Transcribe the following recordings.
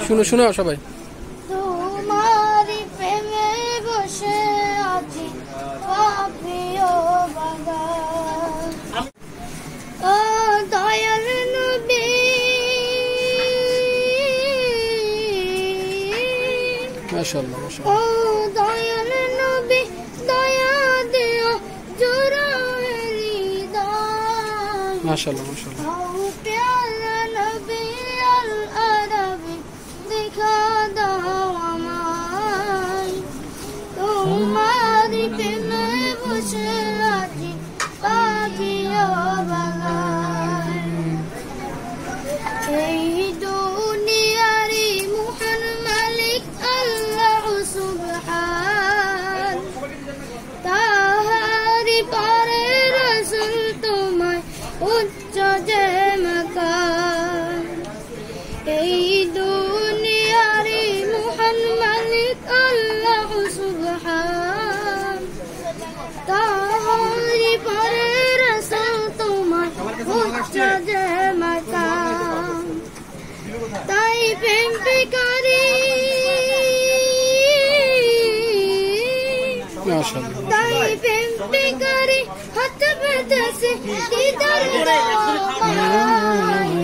শুনো শুনো সবাই। তোমারি প্রেমে বসে আছি পাপিও বাগান। ও দয়াল নবী মাশাআল্লাহ ও দয়াল নবী দয়া দিও জোরালি দান। মাশাআল্লাহ মাশাআল্লাহ। ও প্যারা নবী আল আরবি দেখা দাও আমায়। তোমারি প্রেমে বসে আছি পাপিও বাগান। এই দুনিয়ারি মহান মালিক আল্লাহ সুবহান। তাহারি পরে রাসূল তোমায় উচ্চ যে মাকান। এই দুনিয়ারি মহান মালিক আল্লাহ সুবহান। তাহারি পরে রাসূল তোমায় উচ্চ যে মাকান। তাই প্রেম ভিখারি মাশাআল্লাহ। তাই প্রেম ভিখারি হাত বেঁধেছে দিদার তোমায়।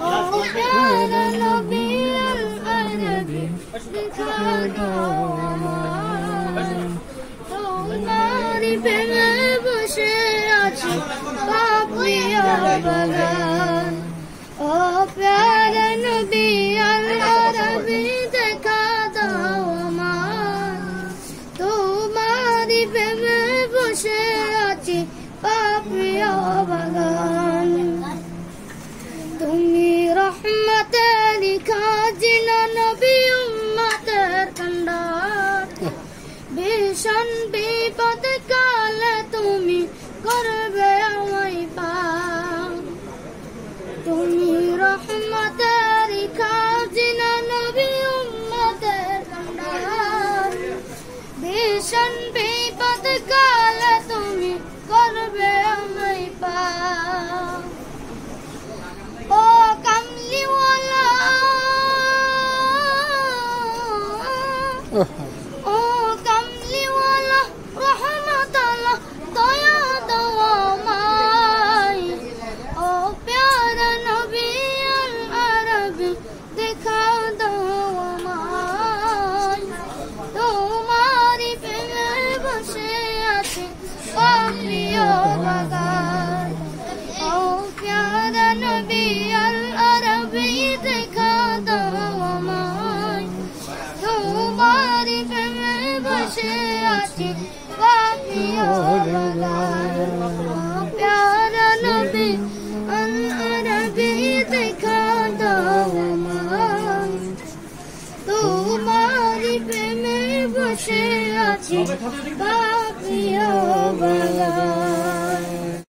ও প্যারা নবী আল আরবি দেখা দাও আমায়। তোমারি প্রেমে বসে আছি পাপিও বাগান। ও প্যারা নবী আল আরবি দেখা দাও আমায়। তোমারি প্রেমে বসে আছি পাপিও বাগান। তুমি রহমতের খাজিনা নবী উম্মতের কান্ডার। ভীষণ বিপদ কালে তুমি করবে আমায় পার। তুমি রহমতের খাজিনা নবী উম্মতের কান্ডার। ভীষণ বিপদ কালে তুমি করবে আমায় পার। ও কামলিওয়ালা ও কামলিওয়ালা রহমত আল্লাহ দয়া দাও আমায়। ও প্যারা নবী আল আরবি দেখা দাও আমায়। তোমারি প্রেমে বসে আছে পাপিও বাগান। ও প্যারা নবী আল আরবি দেখা দাও আমায়। তোমারি প্রেমে বসে আছি পাপিও বাগান। ও প্যারা নবী আল আরবি দেখা দাও আমায়। তোমারি প্রেমে বসে আছি পাপিও